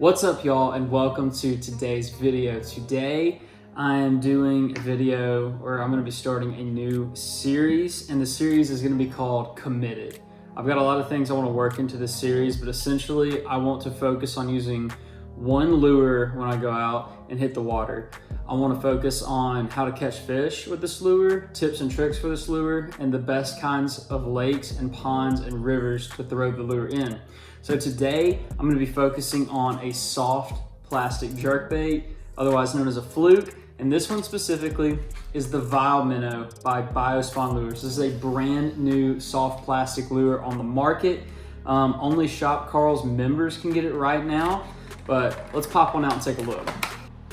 What's up, y'all, and welcome to today's video. Today I am doing a video where I'm going to be starting a new series, and the series is going to be called Committed. I've got a lot of things I want to work into this series, but essentially I want to focus on using one lure when I go out and hit the water. I want to focus on how to catch fish with this lure, tips and tricks for this lure, and the best kinds of lakes and ponds and rivers to throw the lure in. So today I'm going to be focusing on a soft plastic jerkbait, otherwise known as a fluke. And this one specifically is the VileMinnow by BioSpawn Lures. This is a brand new soft plastic lure on the market. Only Shop Carl's members can get it right now, but let's pop one out and take a look.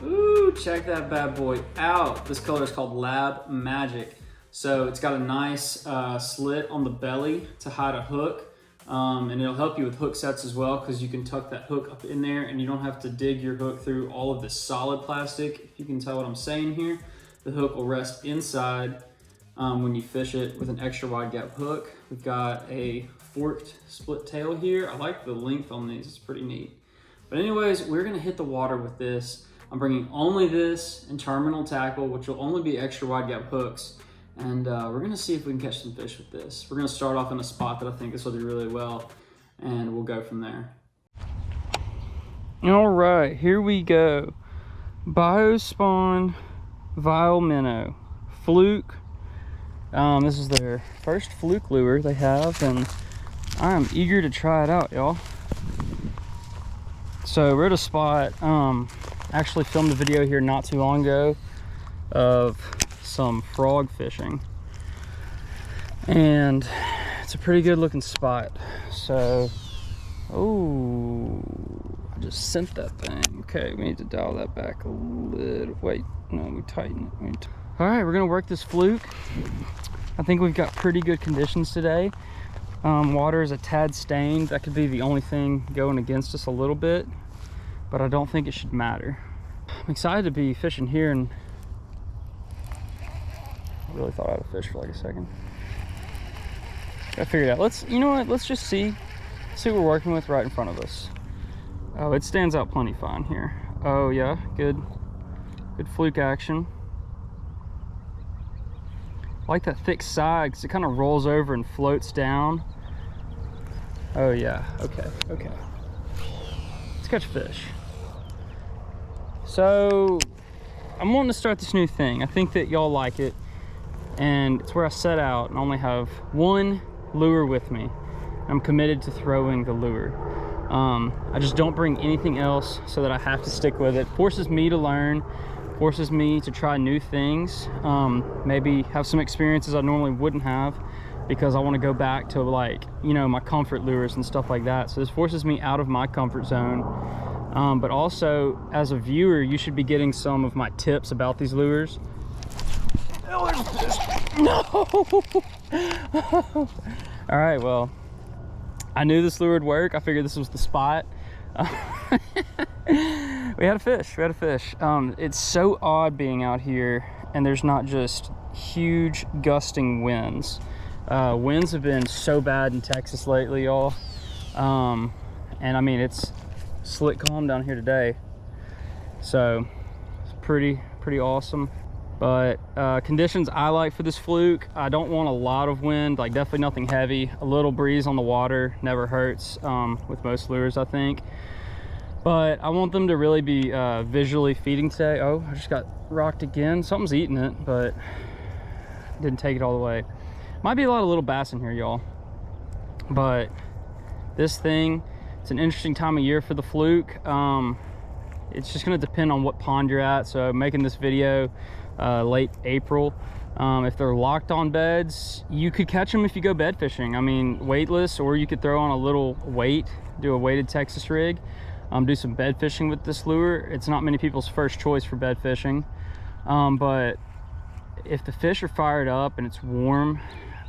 Ooh, check that bad boy out. This color is called Lab Magic. So it's got a nice slit on the belly to hide a hook. And it'll help you with hook sets as well, because you can tuck that hook up in there and you don't have to dig your hook through all of this solid plastic. If you can tell what I'm saying here, the hook will rest inside when you fish it with an extra wide gap hook. We've got a forked split tail here. I like the length on these, it's pretty neat. But anyways, we're gonna hit the water with this. I'm bringing only this and terminal tackle, which will only be extra wide gap hooks. And we're gonna see if we can catch some fish with this. We're gonna start off in a spot that I think this will do really well, and we'll go from there. All right, here we go. BioSpawn VileMinnow fluke. This is their first fluke lure they have, and I'm eager to try it out, y'all. So we're at a spot, actually filmed a video here not too long ago of some frog fishing, and it's a pretty good looking spot. So, oh, I just sent that thing. Okay, we need to dial that back a little. Wait, no, we tighten it. All right, we're gonna work this fluke. I think we've got pretty good conditions today. Water is a tad stained. That could be the only thing going against us a little bit, but I don't think it should matter. I'm excited to be fishing here, and I really thought I had a fish for like a second. I figured out. You know what? Let's just see what we're working with right in front of us. Oh, it stands out plenty fine here. Oh yeah, good fluke action. I like that thick side because it kind of rolls over and floats down. Oh yeah, okay. Let's catch fish. So I'm wanting to start this new thing. I think that y'all like it. And it's where I set out and only have one lure with me. I'm committed to throwing the lure. I just don't bring anything else so that I have to stick with it. Forces me to learn, forces me to try new things, maybe have some experiences I normally wouldn't have, because I want to go back to, like, you know, my comfort lures and stuff like that. So this forces me out of my comfort zone. But also, as a viewer, you should be getting some of my tips about these lures. Oh, there's a fish. No! All right, well, I knew this lure would work. I figured this was the spot. We had a fish. It's so odd being out here, and there's not just huge gusting winds. Winds have been so bad in Texas lately, y'all. And I mean, it's slick calm down here today. So it's pretty awesome. But conditions I like for this fluke, I don't want a lot of wind, like definitely nothing heavy. A little breeze on the water never hurts with most lures, I think. But I want them to really be visually feeding today. Oh, I just got rocked again. Something's eating it, but didn't take it all the way. Might be a lot of little bass in here, y'all. But this thing, it's an interesting time of year for the fluke. It's just gonna depend on what pond you're at. So making this video late April. If they're locked on beds, you could catch them if you go bed fishing. I mean, weightless, or you could throw on a little weight, do a weighted Texas rig, do some bed fishing with this lure. It's not many people's first choice for bed fishing, but if the fish are fired up and it's warm,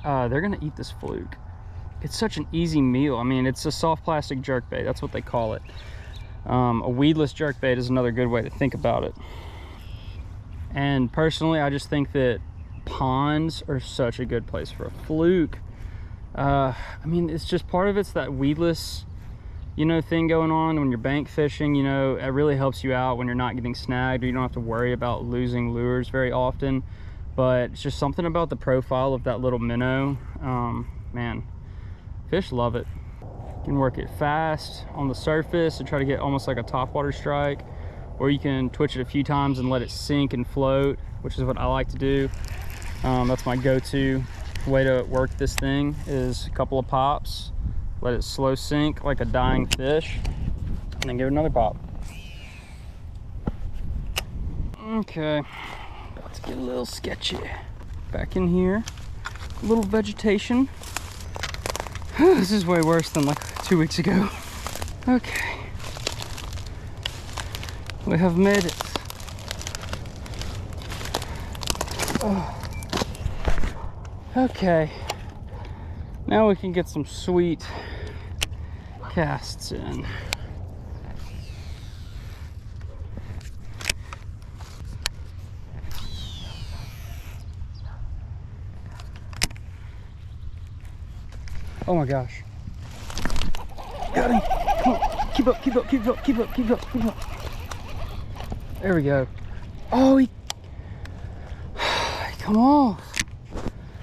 they're gonna eat this fluke. It's such an easy meal. I mean, it's a soft plastic jerkbait, that's what they call it. A weedless jerkbait is another good way to think about it. And personally, I just think that ponds are such a good place for a fluke. I mean, it's just part of it's that weedless thing going on when you're bank fishing. It really helps you out when you're not getting snagged, or you don't have to worry about losing lures very often. But it's just something about the profile of that little minnow. Man, fish love it. You can work it fast on the surface and try to get almost like a topwater strike, or you can twitch it a few times and let it sink and float, which is what I like to do. That's my go-to way to work this thing, is a couple of pops, let it slow sink like a dying fish, and then give it another pop. Okay, about to get a little sketchy. Back in here, a little vegetation. This is way worse than like 2 weeks ago. Okay, we have made it. Oh. Okay, now we can get some sweet casts in. Oh my gosh. Got him. Come on. Keep up, keep up, keep up, keep up, keep up, keep up. There we go. Oh, come on.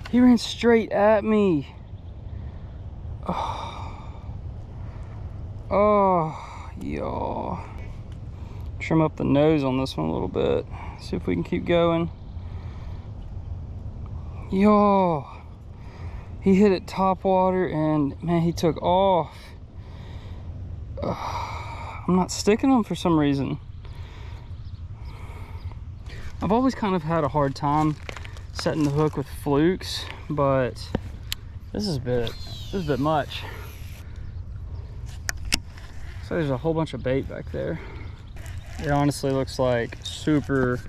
He ran straight at me. Oh, y'all. Trim up the nose on this one a little bit. See if we can keep going. Y'all. He hit it top water and man, he took off. I'm not sticking them for some reason. I've always kind of had a hard time setting the hook with flukes, but this is a bit much. So there's a whole bunch of bait back there. It honestly looks like super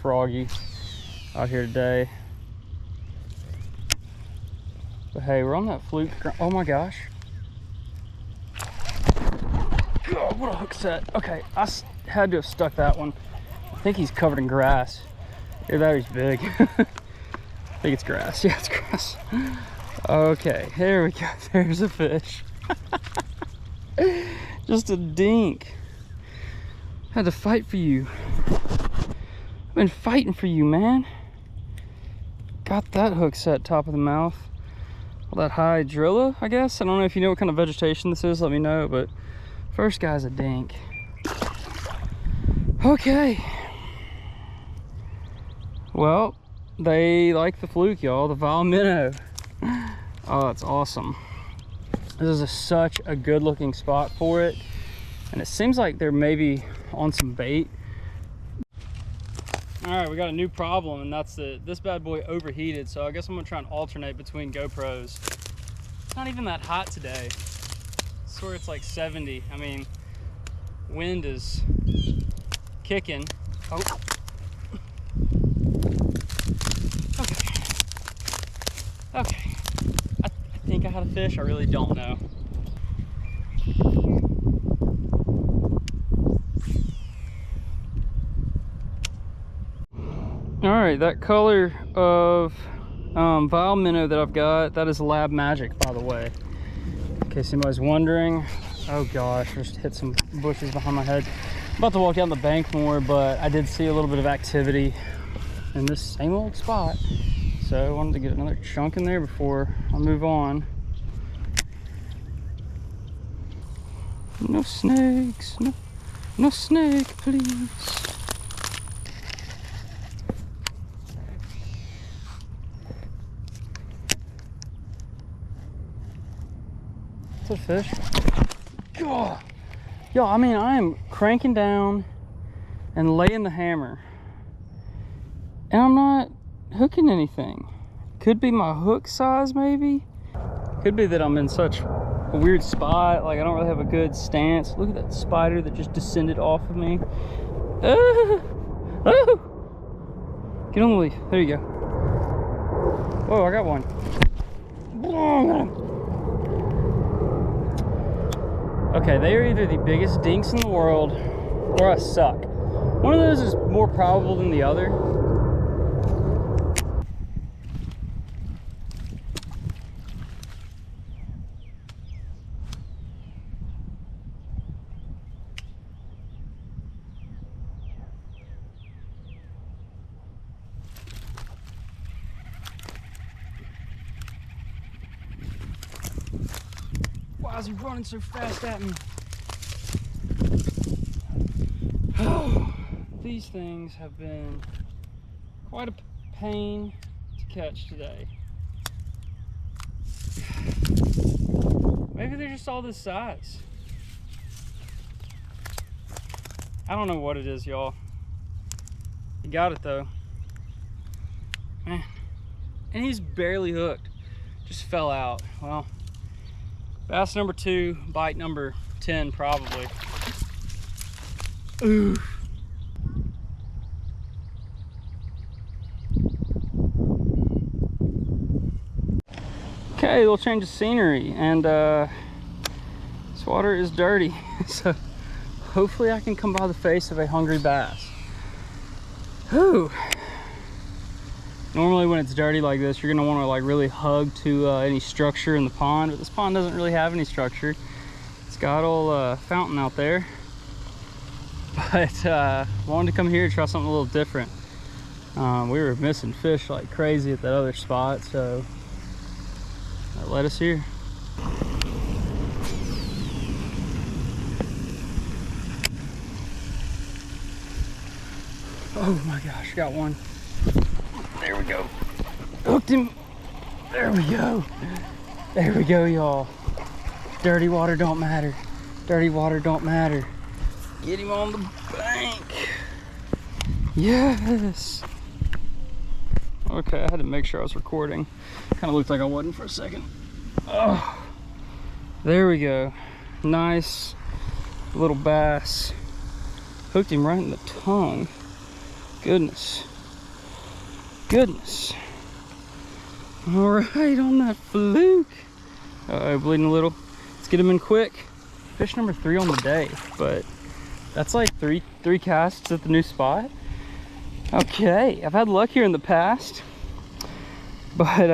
froggy out here today. But hey, we're on that fluke. Oh my gosh. God, what a hook set. Okay, I had to have stuck that one. I think he's covered in grass. Either that or he's big. I think it's grass. Yeah, it's grass. Okay, here we go. There's a fish. Just a dink. Had to fight for you. I've been fighting for you, man. Got that hook set top of the mouth. All that hydrilla, I guess. I don't know if you know what kind of vegetation this is, let me know, but first guy's a dink. Okay. Well, they like the fluke, y'all, the VileMinnow. Oh, it's awesome. This is such a good looking spot for it. And it seems like they're maybe on some bait. All right, we got a new problem, and that's this bad boy overheated. So I guess I'm gonna try and alternate between GoPros. It's not even that hot today. I swear it's like 70. I mean, wind is kicking. Oh. Okay. I think I had a fish. I really don't know. All right, that color of VileMinnow that I've got, that is Lab Magic, by the way. In case anybody's wondering. Oh gosh, I just hit some bushes behind my head. I'm about to walk down the bank more, but I did see a little bit of activity in this same old spot. So I wanted to get another chunk in there before I move on. No snakes, no snake, please. It's a fish. God. Yo, I mean, I am cranking down and laying the hammer, and I'm not hooking anything. Could be my hook size, maybe. Could be that I'm in such a weird spot, like I don't really have a good stance. Look at that spider that just descended off of me. Oh! Get on the leaf. There you go. Whoa, I got one. Oh, got him. Okay, they are either the biggest dinks in the world or I suck. One of those is more probable than the other. Why is he running so fast at me? These things have been quite a pain to catch today. Maybe they're just all this size. I don't know what it is, y'all. You got it though. Man. And he's barely hooked. Just fell out. Well, bass number 2, bite number 10 probably. Ooh. Okay, little change of scenery, and this water is dirty, so hopefully I can come by the face of a hungry bass. Whew. Normally when it's dirty like this, you're gonna want to like really hug to any structure in the pond, but this pond doesn't really have any structure. It's got a little fountain out there, but wanted to come here and try something a little different. We were missing fish like crazy at that other spot, so that led us here. Oh my gosh, got one. There we go. Hooked him. There we go. There we go, y'all. Dirty water don't matter. Dirty water don't matter. Get him on the bank. Yes. Okay, I had to make sure I was recording. Kind of looked like I wasn't for a second. Oh, there we go. Nice little bass. Hooked him right in the tongue. Goodness. Goodness. All right, on that fluke. Uh-oh, bleeding a little. Let's get him in quick. Fish number 3 on the day, but that's like three casts at the new spot. Okay, I've had luck here in the past, but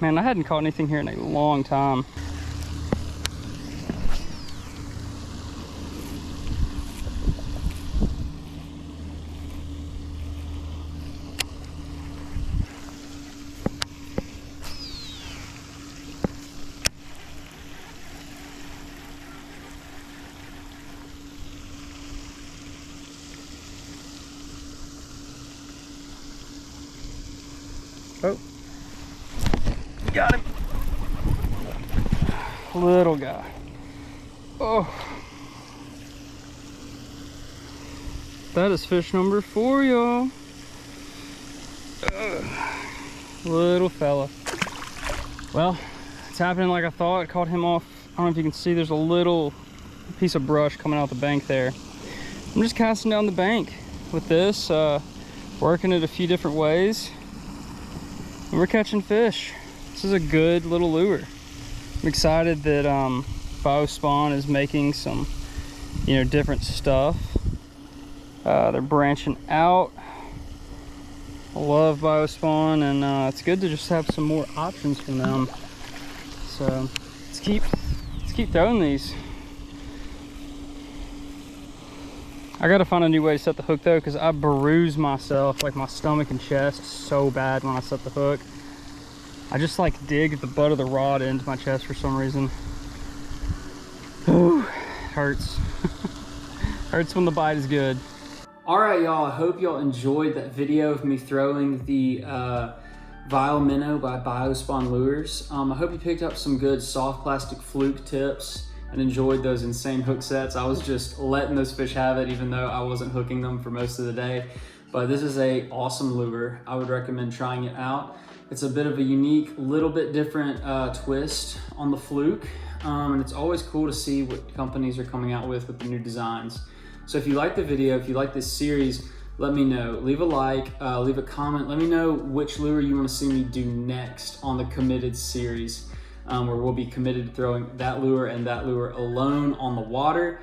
man, I hadn't caught anything here in a long time. Oh, got him. Little guy. Oh, that is fish number 4, y'all. Little fella. Well, it's happening like I thought. I caught him off. I don't know if you can see, there's a little piece of brush coming out the bank there. I'm just casting down the bank with this, working it a few different ways. And we're catching fish. This is a good little lure. I'm excited that BioSpawn is making some, different stuff. They're branching out. I love BioSpawn, and it's good to just have some more options from them. So let's keep throwing these. I gotta find a new way to set the hook though, because I bruise myself, like my stomach and chest, so bad when I set the hook. I just like dig the butt of the rod into my chest for some reason. Ooh, it hurts. Hurts when the bite is good. All right, y'all, I hope y'all enjoyed that video of me throwing the VileMinnow by BioSpawn lures. I hope you picked up some good soft plastic fluke tips and enjoyed those insane hook sets. I was just letting those fish have it, even though I wasn't hooking them for most of the day. But this is a awesome lure. I would recommend trying it out. It's a bit of a unique, little bit different twist on the fluke. And it's always cool to see what companies are coming out with the new designs. So if you like the video, if you like this series, let me know. Leave a like, leave a comment. Let me know which lure you want to see me do next on the Committed series. Where we'll be committed to throwing that lure and that lure alone on the water.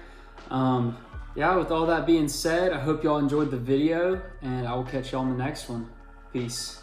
Yeah, with all that being said, I hope y'all enjoyed the video, and I will catch y'all in the next one. Peace.